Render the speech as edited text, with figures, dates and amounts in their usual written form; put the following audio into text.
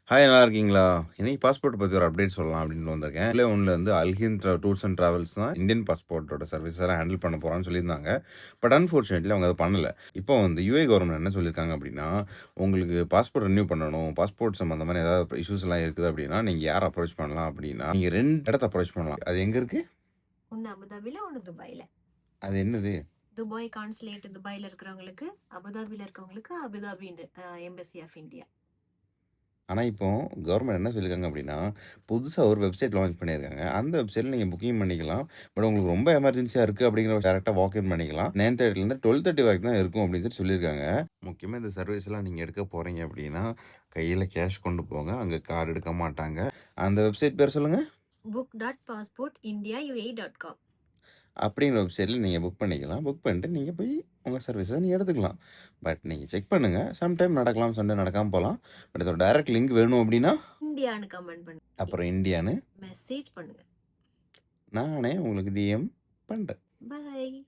Hi, நல்லா இருக்கீங்களா? இன்னைக்கு பாஸ்போர்ட் பத்தி ஒரு அப்டேட் சொல்லலாம் அப்படின்னு வந்திருக்கேன். இதுல ஒண்ணுல வந்து அல்ஹிந்த் டூர்ஸ் அண்ட் டிராவல்ஸ் தான் இந்தியன் பாஸ்போர்ட்டோட சர்வீஸ் எல்லாம் ஹேண்டில் பண்ண போறான்னு சொல்லியிருந்தாங்க. பட் அன்ஃபார்ச்சுனேட்லி அவங்க அத பண்ணல. இப்போ வந்து யுஏ கவர்மெண்ட் என்ன சொல்லியிருக்காங்க அப்படின்னா, உங்களுக்கு பாஸ்போர்ட் ரினியூ பண்ணணும். பாஸ்போர்ட் சம்மந்தமான ஏதாவது இஷ்யூஸ் எல்லாம் இருக்குது அப்படின்னா, நீங்க யார அப்ரோச் பண்ணலாம் அப்படின்னா, நீங்க 2 இடத்த அப்ரோச் பண்ணலாம். அது எங்க இருக்கு? ஒன்னு அபுதாபில, ஒன்னு துபாயில. அது என்னது? துபாய் கான்சுலேட் துபாயில இருக்கிறவங்களுக்கு, அபுதாபில இருக்கிறவங்களுக்கு அபுதாபி எம்பசி ஆஃப் இந்தியா. ஆனா, இப்போ கவர்மெண்ட் என்ன சொல்லியிருக்காங்க அப்படின்னா, புதுசா ஒரு வெப்சைட் லான்ச் பண்ணியிருக்காங்க. அந்த வெப்சைட்ல நீங்க புக்கிங் பண்ணிக்கலாம். பட் உங்களுக்கு ரொம்ப எமர்ஜென்சியா இருக்கு அப்படிங்கிற டைரக்ட்டா வாக்-இன் பண்ணிக்கலாம். 9:30லேருந்து 12:30 வரைக்கும் தான் இருக்கும் அப்படின்னு சொல்லியிருக்காங்க. முக்கியமா இந்த சர்வீஸ்லாம் நீங்க எடுக்க போறீங்க அப்படின்னா, கையில கேஷ் கொண்டு போங்க. அங்க கார்டு எடுக்க மாட்டாங்க. அந்த வெப்சைட் பேர் சொல்லுங்க? book.passportindiauae.com. அப்படிங்கிற வெப்சைட்ல நீங்க புக் பண்ணிக்கலாம். புக் பண்ணிட்டு நீங்க போய் உங்க சர்வீஸ நீங்க எடுத்துக்கலாம். பட் நீங்க செக் பண்ணுங்க. சம்டைம் நடக்கலாம், சம்டைம் நடக்காம போலாம். பட் இதோட டைரக்ட் லிங்க் வேணும் அப்படின்னா, இந்தியான்னு கமெண்ட் பண்ணுங்க. அப்புறம் இந்தியான்னு மெசேஜ் பண்ணுங்க. நானே உங்களுக்கு டிஎம் பண்றேன். பை.